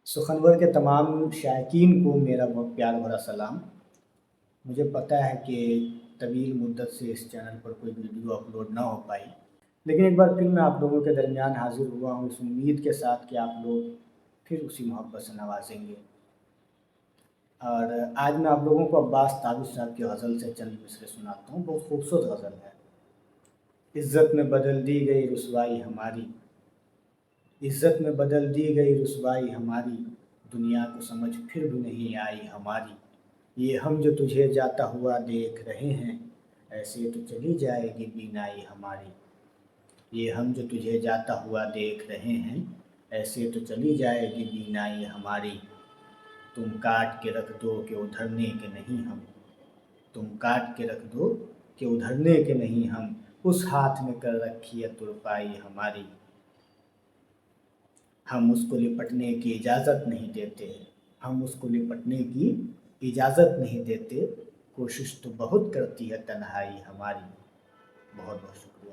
سخنور کے تمام شائقین کو میرا بہت پیار بھرا سلام۔ مجھے پتہ ہے کہ طویل مدت سے اس چینل پر کوئی ویڈیو اپلوڈ نہ ہو پائی، لیکن ایک بار پھر میں آپ لوگوں کے درمیان حاضر ہوا ہوں اس امید کے ساتھ کہ آپ لوگ پھر اسی محبت سے نوازیں گے۔ اور آج میں آپ لوگوں کو عباس تابش صاحب کی غزل سے چند مصرے سناتا ہوں، بہت خوبصورت غزل ہے۔ عزت میں بدل دی گئی رسوائی ہماری، عزت میں بدل دی گئی رسوائی ہماری، دنیا کو سمجھ پھر بھی نہیں آئی ہماری۔ یہ ہم جو تجھے جاتا ہوا دیکھ رہے ہیں، ایسے تو چلی جائے گی بینائی ہماری۔ یہ ہم جو تجھے جاتا ہوا دیکھ رہے ہیں، ایسے تو چلی جائے گی بینائی ہماری۔ تم کاٹ کے رکھ دو کہ ادھرنے کے نہیں ہم، تم کاٹ کے رکھ دو کہ ادھرنے کے نہیں ہم، اس ہاتھ میں کر رکھی ہے ترپائی ہماری۔ ہم اس کو لپٹنے کی اجازت نہیں دیتے، ہم اس کو لپٹنے کی اجازت نہیں دیتے، کوشش تو بہت کرتی ہے تنہائی ہماری۔ بہت بہت شکریہ۔